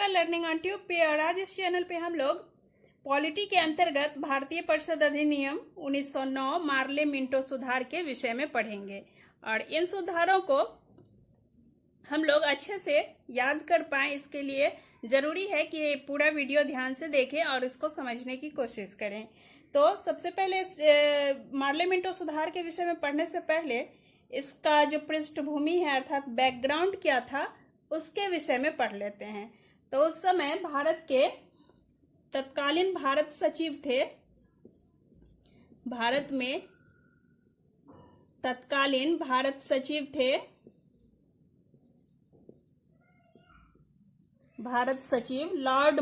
आपका learning on tube पे। और आज इस चैनल पे हम लोग पॉलिटी के अंतर्गत भारतीय परिषद अधिनियम 1909 मार्ले मिंटो सुधार के विषय में पढ़ेंगे। और इन सुधारों को हम लोग अच्छे से याद कर पाएं, इसके लिए ज़रूरी है कि पूरा वीडियो ध्यान से देखें और इसको समझने की कोशिश करें। तो सबसे पहले मार्ले मिंटो सुधार के विषय में पढ़ने से पहले इसका जो पृष्ठभूमि है अर्थात बैकग्राउंड क्या था उसके विषय में पढ़ लेते हैं। तो उस समय भारत के तत्कालीन भारत सचिव थे, भारत में तत्कालीन भारत सचिव थे भारत सचिव लॉर्ड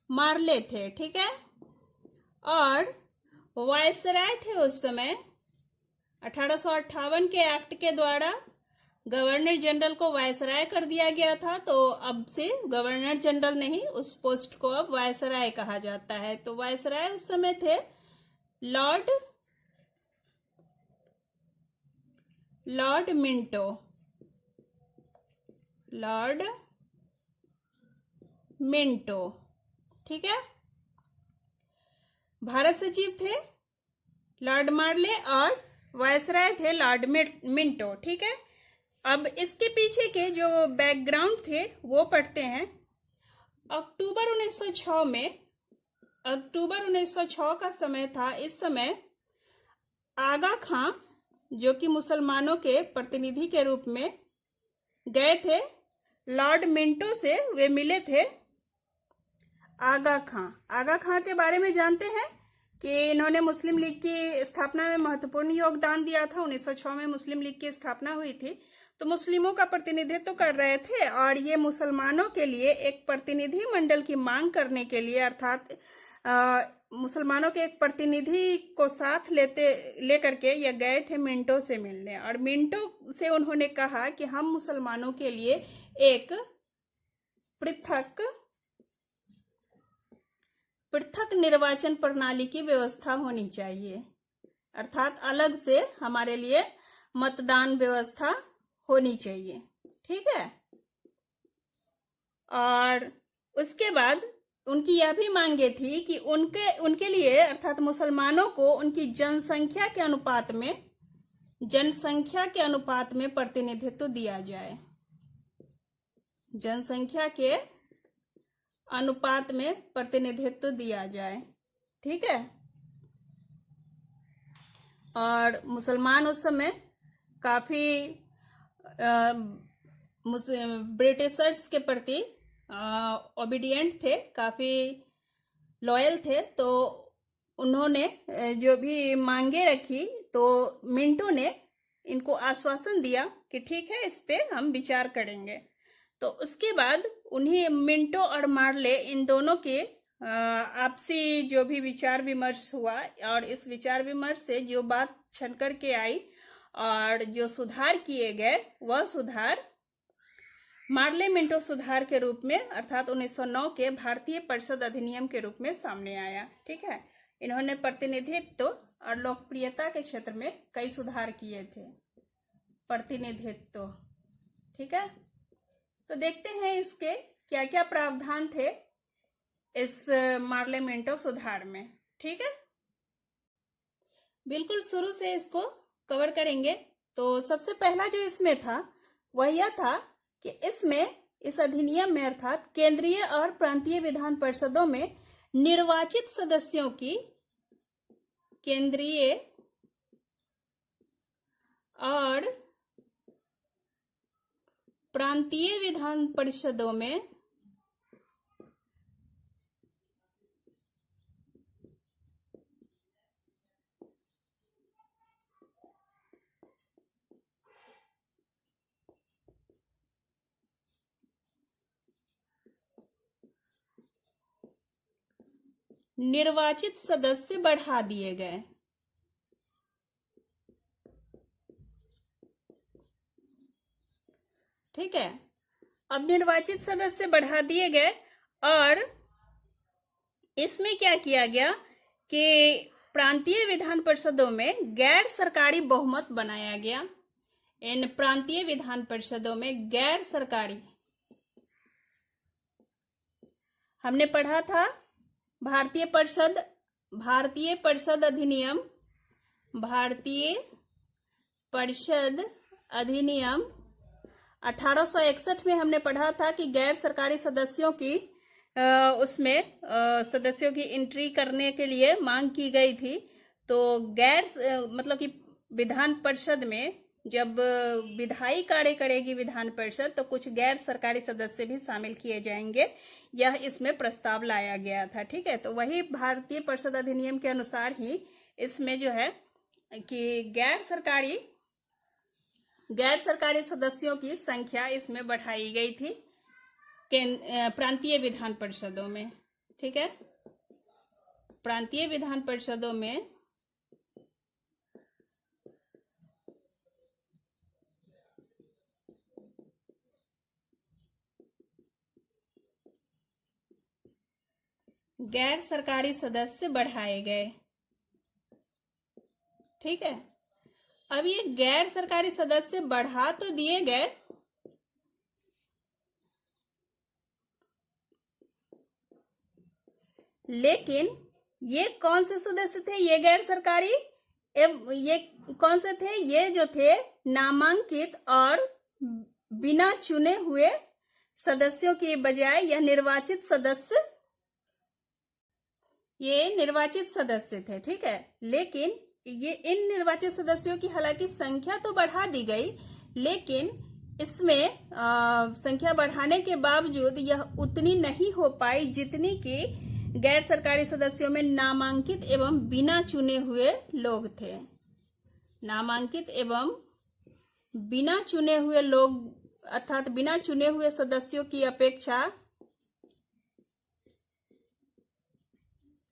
मार्ले थे, ठीक है। और वायसराय थे उस समय। 1858 के एक्ट के द्वारा गवर्नर जनरल को वायसराय कर दिया गया था, तो अब से गवर्नर जनरल नहीं, उस पोस्ट को अब वायसराय कहा जाता है। तो वायसराय उस समय थे लॉर्ड मिंटो, ठीक है। भारत सचिव थे लॉर्ड मार्ले और वायसराय थे लॉर्ड मिंटो, ठीक है। अब इसके पीछे के जो बैकग्राउंड थे वो पढ़ते हैं। अक्टूबर 1906 का समय था। इस समय आगा खां जो कि मुसलमानों के प्रतिनिधि के रूप में गए थे लॉर्ड मिंटो से, वे मिले थे। आगा खां के बारे में जानते हैं कि इन्होंने मुस्लिम लीग की स्थापना में महत्वपूर्ण योगदान दिया था। 1906 में मुस्लिम लीग की स्थापना हुई थी, तो मुस्लिमों का प्रतिनिधित्व कर रहे थे और ये मुसलमानों के लिए एक प्रतिनिधि मंडल की मांग करने के लिए, अर्थात मुसलमानों के एक प्रतिनिधि को साथ लेकर के ये गए थे मिंटो से मिलने। और मिंटो से उन्होंने कहा कि हम मुसलमानों के लिए एक पृथक निर्वाचन प्रणाली की व्यवस्था होनी चाहिए, अर्थात अलग से हमारे लिए मतदान व्यवस्था होनी चाहिए, ठीक है। और उसके बाद उनकी यह भी मांगे थी कि उनके लिए अर्थात मुसलमानों को उनकी जनसंख्या के अनुपात में प्रतिनिधित्व दिया जाए, जनसंख्या के अनुपात में प्रतिनिधित्व दिया जाए, ठीक है। और मुसलमान उस समय काफी ब्रिटिशर्स के प्रति ओबीडियंट थे, काफी लॉयल थे। तो उन्होंने जो भी मांगे रखी, तो मिंटो ने इनको आश्वासन दिया कि ठीक है, इस पे हम विचार करेंगे। तो उसके बाद उन्हीं मिंटो और मार्ले इन दोनों के आपसी जो भी विचार विमर्श हुआ, और इस विचार विमर्श से जो बात छन कर के आई और जो सुधार किए गए, वह सुधार मार्ले मिंटो सुधार के रूप में अर्थात 1909 के भारतीय परिषद अधिनियम के रूप में सामने आया, ठीक है। इन्होंने प्रतिनिधित्व और लोकप्रियता के क्षेत्र में कई सुधार किए थे, प्रतिनिधित्व, ठीक है। तो देखते हैं इसके क्या क्या प्रावधान थे इस मार्ले मिंटो सुधार में, ठीक है। बिल्कुल शुरू से इसको कवर करेंगे। तो सबसे पहला जो इसमें था वह यह था कि इस अधिनियम में अर्थात केंद्रीय और प्रांतीय विधान परिषदों में निर्वाचित सदस्यों की केंद्रीय और प्रांतीय विधान परिषदों में निर्वाचित सदस्य बढ़ा दिए गए, ठीक है। अब निर्वाचित सदस्य बढ़ा दिए गए और इसमें क्या किया गया कि प्रांतीय विधान परिषदों में गैर सरकारी बहुमत बनाया गया। इन प्रांतीय विधान परिषदों में गैर सरकारी, हमने पढ़ा था भारतीय परिषद अधिनियम 1861 में हमने पढ़ा था कि गैर सरकारी सदस्यों की सदस्यों की एंट्री करने के लिए मांग की गई थी। तो मतलब कि विधान परिषद में जब विधायी कार्य करेगी विधान परिषद, तो कुछ गैर सरकारी सदस्य भी शामिल किए जाएंगे, यह इसमें प्रस्ताव लाया गया था। ठीक है, तो वही भारतीय परिषद अधिनियम के अनुसार ही इसमें जो है कि गैर सरकारी सदस्यों की संख्या इसमें बढ़ाई गई थी प्रांतीय विधान परिषदों में। ठीक है, प्रांतीय विधान परिषदों में गैर सरकारी सदस्य बढ़ाए गए। ठीक है, अब ये गैर सरकारी सदस्य बढ़ा तो दिए गए, लेकिन ये कौन से सदस्य थे? ये गैर सरकारी ये कौन से थे? ये जो थे नामांकित और बिना चुने हुए सदस्यों के बजाय यह निर्वाचित सदस्य थे। ठीक है, लेकिन ये इन निर्वाचित सदस्यों की हालांकि संख्या तो बढ़ा दी गई, लेकिन इसमें संख्या बढ़ाने के बावजूद यह उतनी नहीं हो पाई जितनी कि गैर सरकारी सदस्यों में नामांकित एवं बिना चुने हुए लोग थे। नामांकित एवं बिना चुने हुए लोग अर्थात बिना चुने हुए सदस्यों की अपेक्षा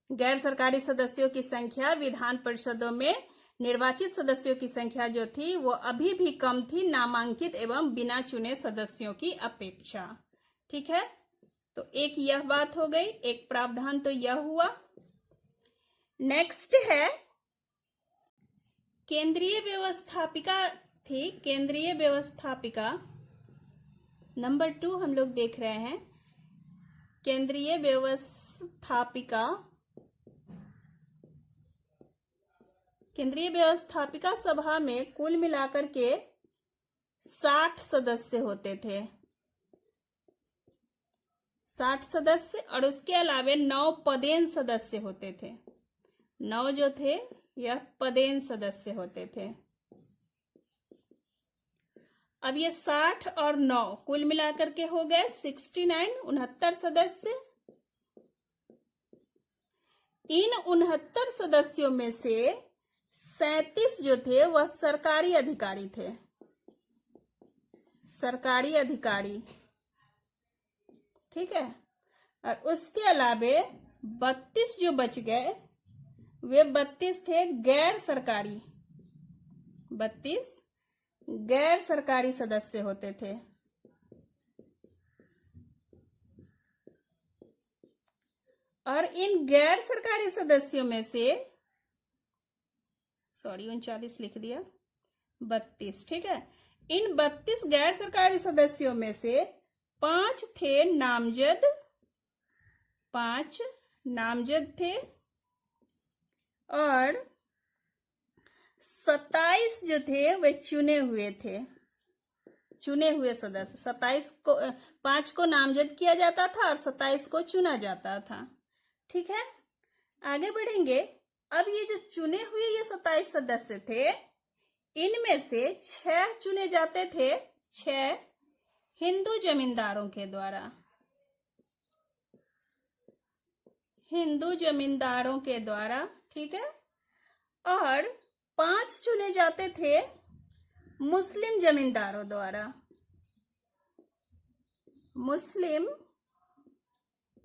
गैर सरकारी सदस्यों की संख्या विधान परिषदों में निर्वाचित सदस्यों की संख्या जो थी वो अभी भी कम थी नामांकित एवं बिना चुने सदस्यों की अपेक्षा। ठीक है, तो एक यह बात हो गई, एक प्रावधान तो यह हुआ। नेक्स्ट है केंद्रीय व्यवस्थापिका थी। केंद्रीय व्यवस्थापिका नंबर 2 हम लोग देख रहे हैं। केंद्रीय व्यवस्थापिका सभा में कुल मिलाकर के 60 सदस्य होते थे। 60 सदस्य और उसके अलावे 9 पदेन सदस्य होते थे। 9 जो थे यह पदेन सदस्य होते थे। अब ये 60 और 9 कुल मिलाकर के हो गए 69 सदस्य। इन 69 सदस्यों में से 37 जो थे वह सरकारी अधिकारी थे। सरकारी अधिकारी, ठीक है, और उसके अलावे 32 जो बच गए वे 32 थे गैर सरकारी। 32 गैर सरकारी सदस्य होते थे। और इन गैर सरकारी सदस्यों में से 39 लिख दिया, 32। ठीक है, इन 32 गैर सरकारी सदस्यों में से 5 थे नामजद, 5 नामजद थे और 27 जो थे वे चुने हुए थे। चुने हुए सदस्य 27 को 5 को नामजद किया जाता था और 27 को चुना जाता था। ठीक है, आगे बढ़ेंगे। अब ये जो चुने हुए ये 27 सदस्य थे, इनमें से 6 चुने जाते थे, 6 हिंदू जमींदारों के द्वारा। हिंदू जमींदारों के द्वारा, ठीक है, और 5 चुने जाते थे मुस्लिम जमींदारों द्वारा। मुस्लिम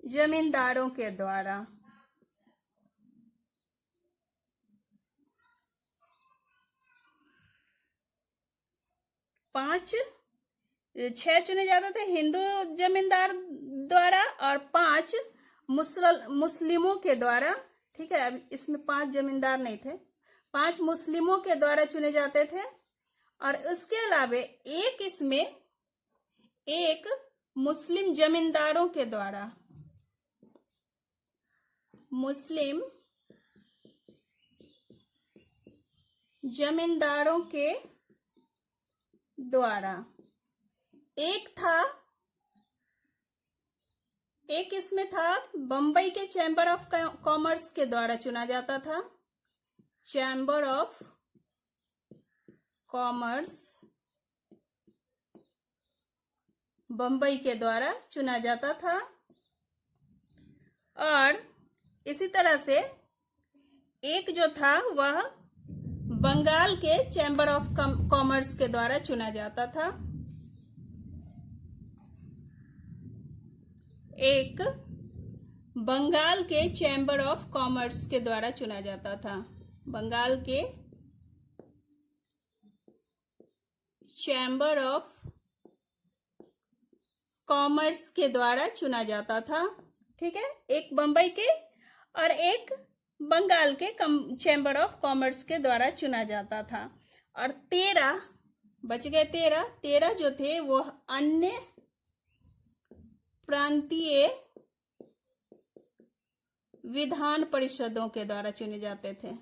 जमींदारों के द्वारा। 6 चुने जाते थे हिंदू जमींदार द्वारा और 5 मुस्लिमों के द्वारा। ठीक है, अब इसमें 5 जमींदार नहीं थे, 5 मुस्लिमों के द्वारा चुने जाते थे और उसके अलावा एक इसमें एक मुस्लिम जमींदारों के द्वारा, मुस्लिम जमींदारों के द्वारा, एक इसमें था बंबई के चैम्बर ऑफ कॉमर्स के द्वारा चुना जाता था, चैम्बर ऑफ कॉमर्स बंबई के द्वारा चुना जाता था। और इसी तरह से एक जो था वह बंगाल के चैम्बर ऑफ कॉमर्स के द्वारा चुना जाता था। एक बंगाल के चैम्बर ऑफ कॉमर्स के द्वारा चुना जाता था, बंगाल के चैम्बर ऑफ कॉमर्स के द्वारा चुना जाता था। ठीक है, एक बंबई के और एक बंगाल के चैम्बर ऑफ कॉमर्स के द्वारा चुना जाता था। और 13 बच गए, 13 जो थे वो अन्य प्रांतीय विधान परिषदों के द्वारा चुने जाते थे।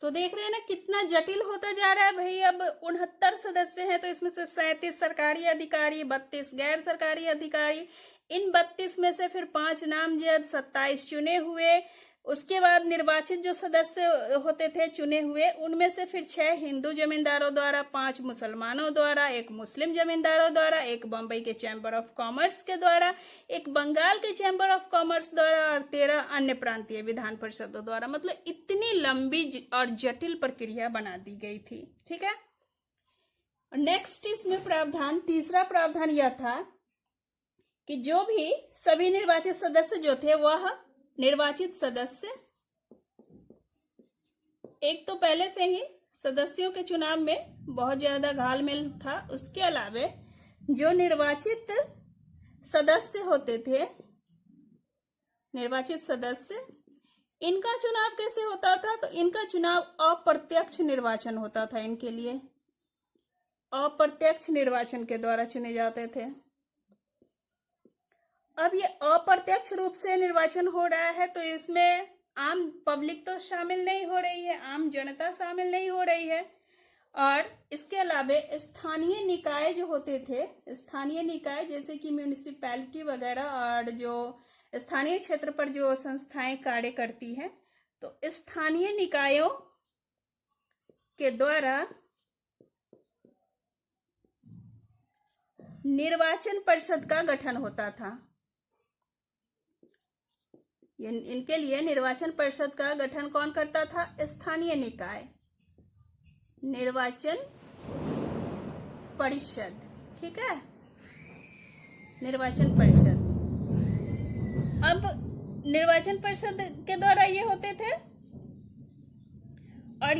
तो देख रहे हैं ना कितना जटिल होता जा रहा है भाई। अब 69 सदस्य हैं, तो इसमें से 37 सरकारी अधिकारी, 32 गैर सरकारी अधिकारी, इन 32 में से फिर 5 नामजद, 27 चुने हुए। उसके बाद निर्वाचित जो सदस्य होते थे चुने हुए, उनमें से फिर 6 हिंदू जमींदारों द्वारा, 5 मुसलमानों द्वारा, 1 मुस्लिम जमींदारों द्वारा, 1 बंबई के चैम्बर ऑफ कॉमर्स के द्वारा, 1 बंगाल के चैम्बर ऑफ कॉमर्स द्वारा और 13 अन्य प्रांतीय विधान परिषदों द्वारा। मतलब इतनी लंबी और जटिल प्रक्रिया बना दी गई थी। ठीक है, नेक्स्ट इसमें प्रावधान, तीसरा प्रावधान यह था कि जो भी सभी निर्वाचित सदस्य जो थे वह निर्वाचित सदस्य, एक तो पहले से ही सदस्यों के चुनाव में बहुत ज्यादा घालमेल था, उसके अलावा जो निर्वाचित सदस्य होते थे, निर्वाचित सदस्य, इनका चुनाव कैसे होता था? तो इनका चुनाव अप्रत्यक्ष निर्वाचन होता था। इनके लिए अप्रत्यक्ष निर्वाचन के द्वारा चुने जाते थे। अब ये अप्रत्यक्ष रूप से निर्वाचन हो रहा है, तो इसमें आम पब्लिक तो शामिल नहीं हो रही है, आम जनता शामिल नहीं हो रही है। और इसके अलावा स्थानीय निकाय जो होते थे, स्थानीय निकाय जैसे कि म्यूनिसिपैलिटी वगैरह, और जो स्थानीय क्षेत्र पर जो संस्थाएं कार्य करती हैं, तो स्थानीय निकायों के द्वारा निर्वाचन परिषद का गठन होता था। इनके लिए निर्वाचन परिषद का गठन कौन करता था? स्थानीय निकाय, निर्वाचन परिषद। ठीक है, निर्वाचन परिषद। अब निर्वाचन परिषद के द्वारा ये होते थे, और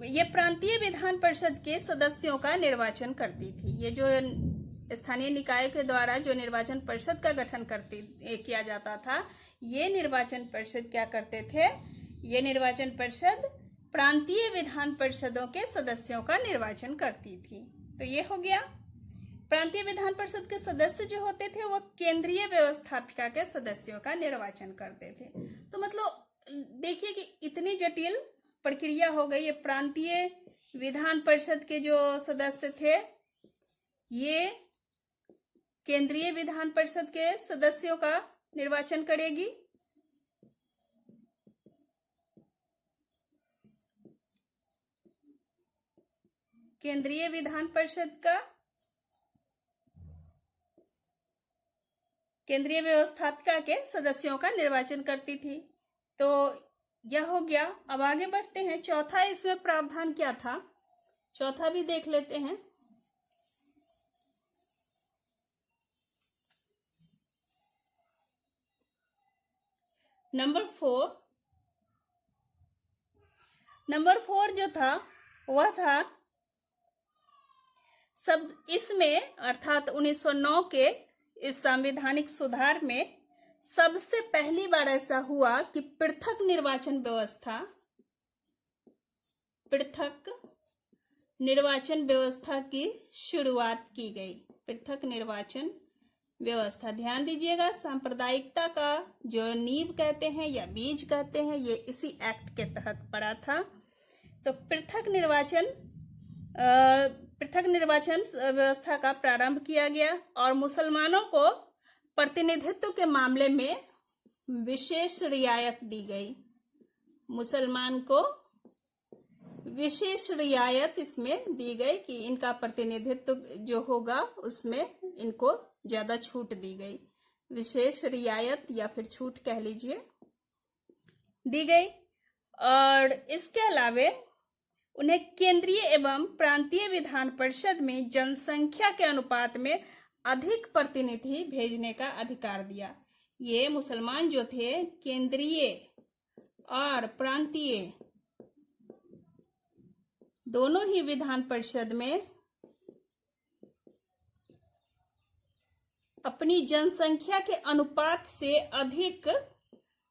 ये प्रांतीय विधान परिषद के सदस्यों का निर्वाचन करती थी। ये जो स्थानीय निकाय के द्वारा जो निर्वाचन परिषद का गठन किया जाता था, ये निर्वाचन परिषद क्या करते थे? ये निर्वाचन परिषद प्रांतीय विधान परिषदों के सदस्यों का निर्वाचन करती थी। तो ये हो गया। प्रांतीय विधान परिषद के सदस्य जो होते थे वो केंद्रीय व्यवस्थापिका के सदस्यों का निर्वाचन करते थे। तो मतलब देखिए कि इतनी जटिल प्रक्रिया हो गई। ये प्रांतीय विधान परिषद के जो सदस्य थे, ये केंद्रीय विधान परिषद के सदस्यों का निर्वाचन करेगी। केंद्रीय विधान परिषद का केंद्रीय व्यवस्थापिका के सदस्यों का निर्वाचन करती थी। तो यह हो गया। अब आगे बढ़ते हैं। चौथा इसमें प्रावधान क्या था, चौथा भी देख लेते हैं। नंबर 4 जो था वह था सब इसमें, अर्थात 1909 के इस संवैधानिक सुधार में सबसे पहली बार ऐसा हुआ कि पृथक निर्वाचन व्यवस्था की शुरुआत की गई। पृथक निर्वाचन व्यवस्था, ध्यान दीजिएगा, सांप्रदायिकता का जो नींव कहते हैं या बीज कहते हैं, ये इसी एक्ट के तहत पड़ा था। तो पृथक निर्वाचन व्यवस्था का प्रारंभ किया गया और मुसलमानों को प्रतिनिधित्व के मामले में विशेष रियायत दी गई। मुसलमान को विशेष रियायत इसमें दी गई कि इनका प्रतिनिधित्व जो होगा उसमें इनको ज्यादा छूट दी गई। विशेष रियायत या फिर छूट कह लीजिए, दी गई। और इसके अलावे उन्हें केंद्रीय एवं प्रांतीय विधान परिषद में जनसंख्या के अनुपात में अधिक प्रतिनिधि भेजने का अधिकार दिया। ये मुसलमान जो थे केंद्रीय और प्रांतीय दोनों ही विधान परिषद में अपनी जनसंख्या के अनुपात से अधिक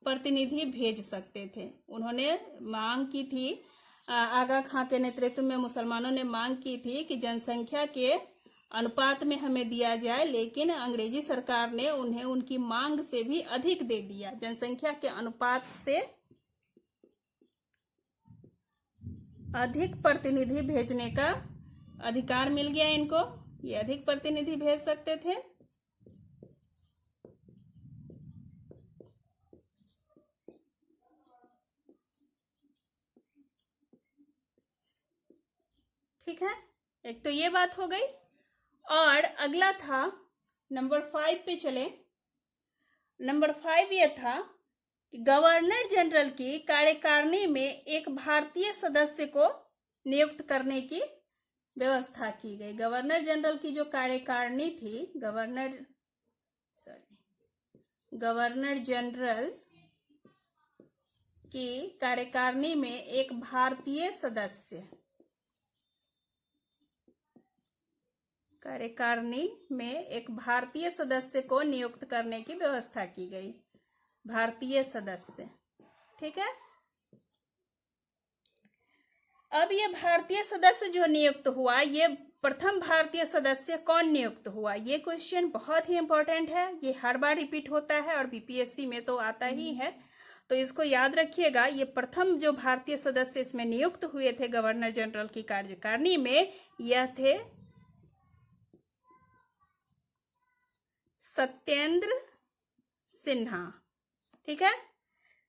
प्रतिनिधि भेज सकते थे। उन्होंने मांग की थी, आगा खां के नेतृत्व में मुसलमानों ने मांग की थी कि जनसंख्या के अनुपात में हमें दिया जाए, लेकिन अंग्रेजी सरकार ने उन्हें उनकी मांग से भी अधिक दे दिया। जनसंख्या के अनुपात से अधिक प्रतिनिधि भेजने का अधिकार मिल गया इनको। ये अधिक प्रतिनिधि भेज सकते थे। ठीक है, एक तो ये बात हो गई। और अगला था नंबर 5 पे चले। नंबर 5 ये था कि गवर्नर जनरल की कार्यकारिणी में एक भारतीय सदस्य को नियुक्त करने की व्यवस्था की गई। गवर्नर जनरल की जो कार्यकारिणी थी, गवर्नर जनरल की कार्यकारिणी में एक भारतीय सदस्य को नियुक्त करने की व्यवस्था की गई। भारतीय सदस्य, ठीक है। अब ये भारतीय सदस्य जो नियुक्त हुआ, ये प्रथम भारतीय सदस्य कौन नियुक्त हुआ? ये क्वेश्चन बहुत ही इंपॉर्टेंट है। ये हर बार रिपीट होता है और बीपीएससी में तो आता ही है, तो इसको याद रखिएगा। ये प्रथम जो भारतीय सदस्य इसमें नियुक्त हुए थे गवर्नर जनरल की कार्यकारिणी में, यह थे सत्येंद्र सिन्हा। ठीक है,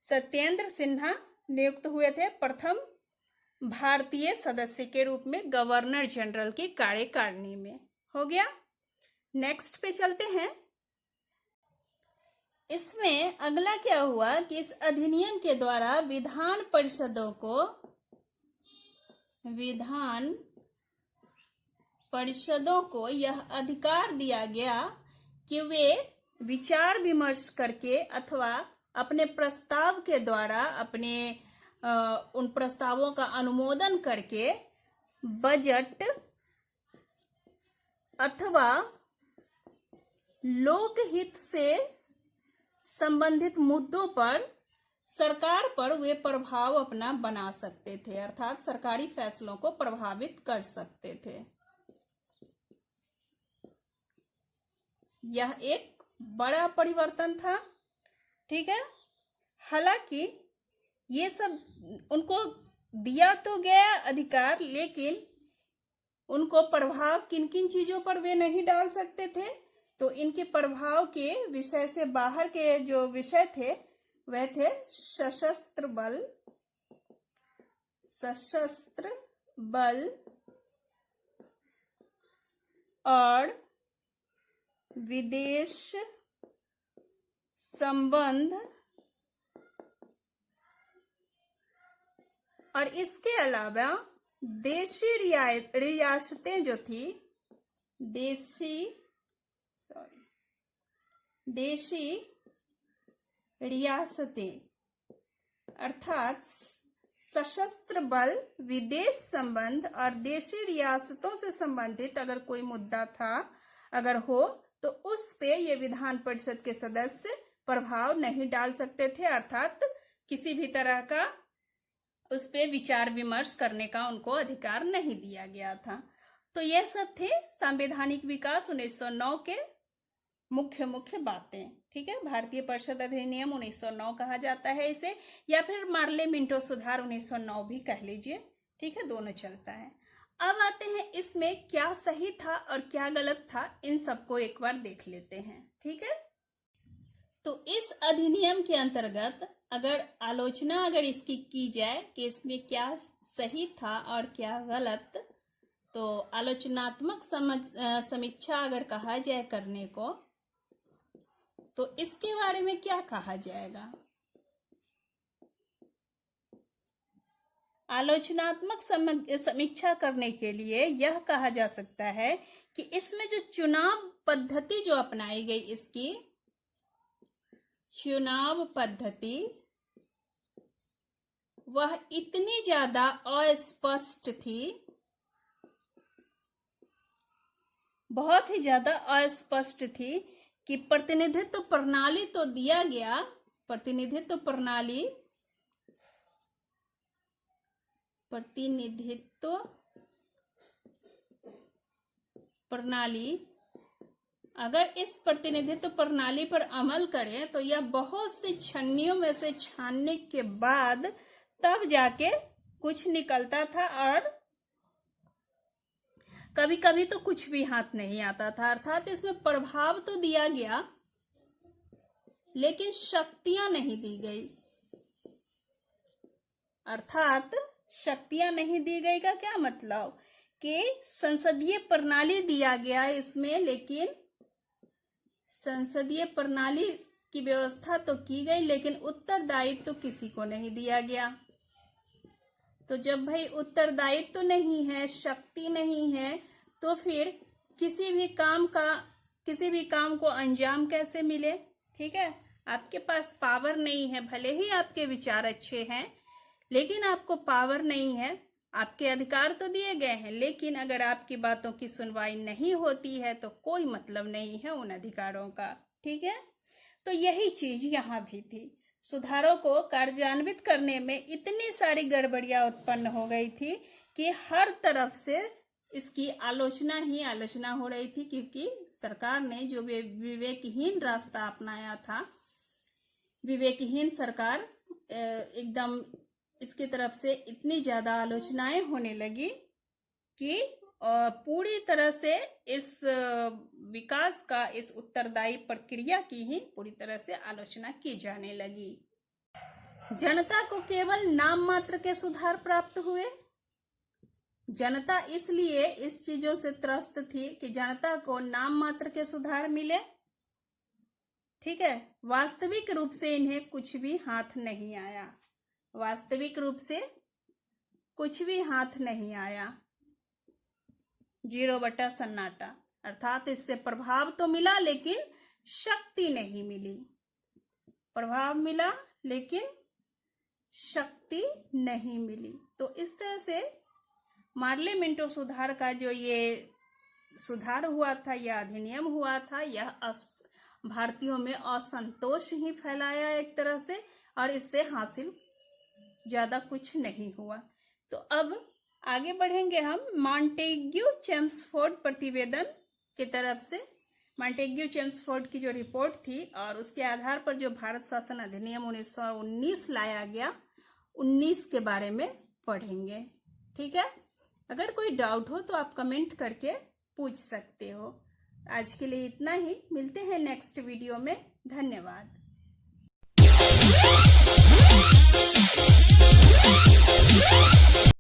सत्येंद्र सिन्हा नियुक्त हुए थे प्रथम भारतीय सदस्य के रूप में गवर्नर जनरल की कार्यकारिणी में। हो गया। नेक्स्ट पे चलते हैं। इसमें अगला क्या हुआ कि इस अधिनियम के द्वारा विधान परिषदों को यह अधिकार दिया गया कि वे विचार विमर्श करके अथवा अपने प्रस्ताव के द्वारा उन प्रस्तावों का अनुमोदन करके बजट अथवा लोकहित से संबंधित मुद्दों पर सरकार पर वे प्रभाव अपना बना सकते थे, अर्थात सरकारी फैसलों को प्रभावित कर सकते थे। यह एक बड़ा परिवर्तन था। ठीक है, हालांकि ये सब उनको दिया तो गया अधिकार, लेकिन उनको प्रभाव किन किन चीजों पर वे नहीं डाल सकते थे। तो इनके प्रभाव के विषय से बाहर के जो विषय थे वह थे सशस्त्र बल और विदेश संबंध, और इसके अलावा देशी रियासतें जो थी, देशी रियासतें अर्थात सशस्त्र बल, विदेश संबंध और देशी रियासतों से संबंधित अगर कोई मुद्दा था, अगर हो, तो उस पे ये विधान परिषद के सदस्य प्रभाव नहीं डाल सकते थे, अर्थात किसी भी तरह का उस पे विचार विमर्श करने का उनको अधिकार नहीं दिया गया था। तो यह सब थे संवैधानिक विकास 1909 के मुख्य बातें। ठीक है, भारतीय परिषद अधिनियम 1909 कहा जाता है इसे, या फिर मार्ले मिंटो सुधार 1909 भी कह लीजिए। ठीक है, दोनों चलता है। अब आते हैं इसमें क्या सही था और क्या गलत था, इन सबको एक बार देख लेते हैं। ठीक है, तो इस अधिनियम के अंतर्गत अगर इसकी की जाए कि इसमें क्या सही था और क्या गलत, तो आलोचनात्मक समीक्षा अगर कहा जाए करने को, तो इसके बारे में क्या कहा जाएगा? आलोचनात्मक समीक्षा करने के लिए यह कहा जा सकता है कि इसमें जो चुनाव पद्धति जो अपनाई गई, इसकी चुनाव पद्धति वह इतनी ज्यादा अस्पष्ट थी, बहुत ही ज्यादा अस्पष्ट थी कि प्रतिनिधित्व प्रणाली तो दिया गया, प्रतिनिधित्व प्रणाली अगर इस प्रतिनिधित्व प्रणाली पर अमल करें तो यह बहुत सी छन्नियों में से छानने के बाद तब जाके कुछ निकलता था, और कभी कभी तो कुछ भी हाथ नहीं आता था। अर्थात इसमें प्रभाव तो दिया गया लेकिन शक्तियां नहीं दी गई। अर्थात शक्तियां नहीं दी गई का क्या मतलब कि संसदीय प्रणाली दिया गया इसमें, लेकिन संसदीय प्रणाली की व्यवस्था तो की गई लेकिन उत्तरदायित्व तो किसी को नहीं दिया गया। तो जब भाई उत्तरदायित्व तो नहीं है, शक्ति नहीं है, तो फिर किसी भी काम को अंजाम कैसे मिले? ठीक है, आपके पास पावर नहीं है, भले ही आपके विचार अच्छे हैं लेकिन आपको पावर नहीं है। आपके अधिकार तो दिए गए हैं लेकिन अगर आपकी बातों की सुनवाई नहीं होती है तो कोई मतलब नहीं है उन अधिकारों का। ठीक है, तो यही चीज यहाँ भी थी। सुधारों को कार्यान्वित करने में इतनी सारी गड़बड़ियां उत्पन्न हो गई थी कि हर तरफ से इसकी आलोचना ही आलोचना हो रही थी, क्योंकि सरकार ने जो विवेकहीन रास्ता अपनाया था, विवेकहीन सरकार एकदम इसकी तरफ से इतनी ज्यादा आलोचनाएं होने लगी कि पूरी तरह से इस विकास का, इस उत्तरदायी प्रक्रिया की ही पूरी तरह से आलोचना की जाने लगी। जनता को केवल नाम मात्र के सुधार प्राप्त हुए। जनता इसलिए इस चीजों से त्रस्त थी कि जनता को नाम मात्र के सुधार मिले। ठीक है, वास्तविक रूप से इन्हें कुछ भी हाथ नहीं आया, वास्तविक रूप से कुछ भी हाथ नहीं आया। 0 बटा सन्नाटा, अर्थात इससे प्रभाव तो मिला लेकिन शक्ति नहीं मिली। प्रभाव मिला लेकिन शक्ति नहीं मिली। तो इस तरह से मार्ले मिंटो सुधार का जो ये सुधार हुआ था, यह अधिनियम हुआ था, यह भारतीयों में असंतोष ही फैलाया एक तरह से, और इससे हासिल ज्यादा कुछ नहीं हुआ। तो अब आगे बढ़ेंगे हम मॉन्टेग्यू चेम्सफोर्ड प्रतिवेदन की तरफ से। मॉन्टेग्यू चेम्सफोर्ड की जो रिपोर्ट थी और उसके आधार पर जो भारत शासन अधिनियम 1919 लाया गया, 19 के बारे में पढ़ेंगे। ठीक है, अगर कोई डाउट हो तो आप कमेंट करके पूछ सकते हो। आज के लिए इतना ही, मिलते हैं नेक्स्ट वीडियो में। धन्यवाद।